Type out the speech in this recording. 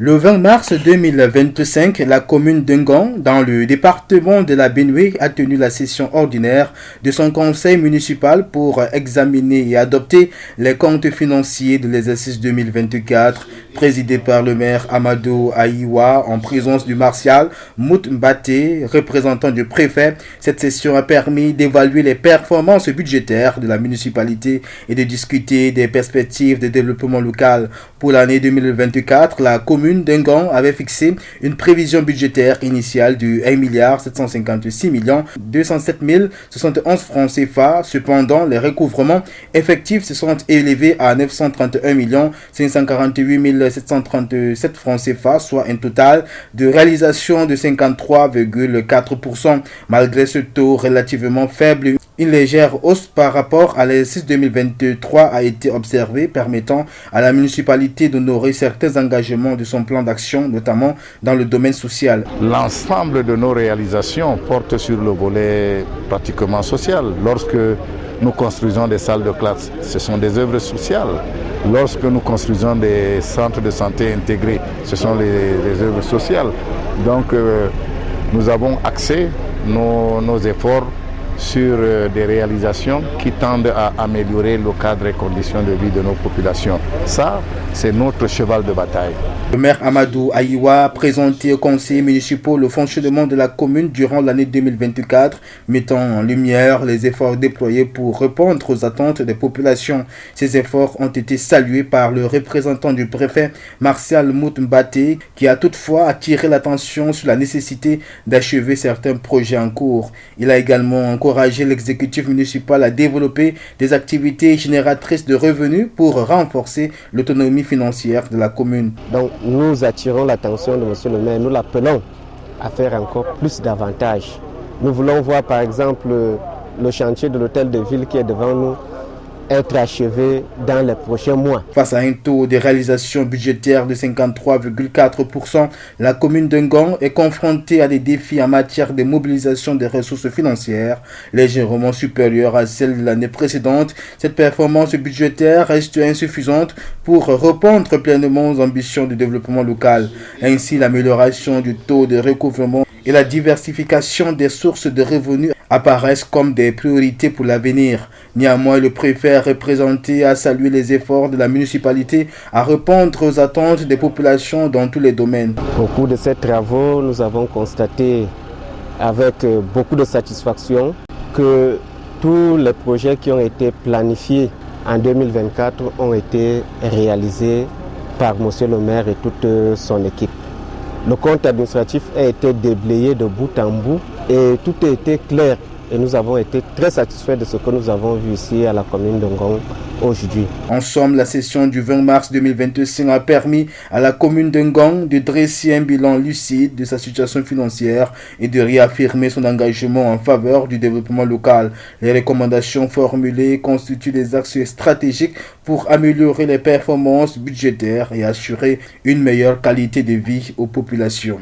Le 20 mars 2025, la commune d'Engon, dans le département de la Benue, a tenu la session ordinaire de son conseil municipal pour examiner et adopter les comptes financiers de l'exercice 2024, présidé par le maire Amadou Aïwa en présence du martial Mout Mbaté, représentant du préfet. Cette session a permis d'évaluer les performances budgétaires de la municipalité et de discuter des perspectives de développement local. Pour l'année 2024, la commune d'Engon avait fixé une prévision budgétaire initiale de 1 756 207 071 francs CFA. Cependant, les recouvrements effectifs se sont élevés à 931 548 737 francs CFA, soit un total de réalisation de 53,4%. Malgré ce taux relativement faible, une légère hausse par rapport à l'exercice 2023 a été observée, permettant à la municipalité d'honorer certains engagements de son plan d'action, notamment dans le domaine social. L'ensemble de nos réalisations porte sur le volet pratiquement social. Lorsque nous construisons des salles de classe, ce sont des œuvres sociales. Lorsque nous construisons des centres de santé intégrés, ce sont les œuvres sociales. Donc nous avons axé nos efforts sur des réalisations qui tendent à améliorer le cadre et conditions de vie de nos populations. Ça, c'est notre cheval de bataille. Le maire Amadou Aïwa a présenté aux conseillers municipaux le fonctionnement de la commune durant l'année 2024, mettant en lumière les efforts déployés pour répondre aux attentes des populations. Ces efforts ont été salués par le représentant du préfet, Martial Mout Mbaté, qui a toutefois attiré l'attention sur la nécessité d'achever certains projets en cours. Il a également encouragé l'exécutif municipal à développer des activités génératrices de revenus pour renforcer l'autonomie financière de la commune. Donc nous attirons l'attention de M. le maire, nous l'appelons à faire encore plus d'avantages. Nous voulons voir par exemple le chantier de l'hôtel de ville qui est devant nous être achevé dans les prochains mois. Face à un taux de réalisation budgétaire de 53,4%, la commune d'Engon est confrontée à des défis en matière de mobilisation des ressources financières, légèrement supérieures à celles de l'année précédente. Cette performance budgétaire reste insuffisante pour répondre pleinement aux ambitions de développement local. Ainsi, l'amélioration du taux de recouvrement et la diversification des sources de revenus apparaissent comme des priorités pour l'avenir. Néanmoins, le préfet représenté a salué les efforts de la municipalité à répondre aux attentes des populations dans tous les domaines. Au cours de ces travaux, nous avons constaté avec beaucoup de satisfaction que tous les projets qui ont été planifiés en 2024 ont été réalisés par M. le maire et toute son équipe. Le compte administratif a été déblayé de bout en bout et tout a été clair. Et nous avons été très satisfaits de ce que nous avons vu ici à la commune d'Engon aujourd'hui. En somme, la session du 20 mars 2025 a permis à la commune d'Engon de dresser un bilan lucide de sa situation financière et de réaffirmer son engagement en faveur du développement local. Les recommandations formulées constituent des axes stratégiques pour améliorer les performances budgétaires et assurer une meilleure qualité de vie aux populations.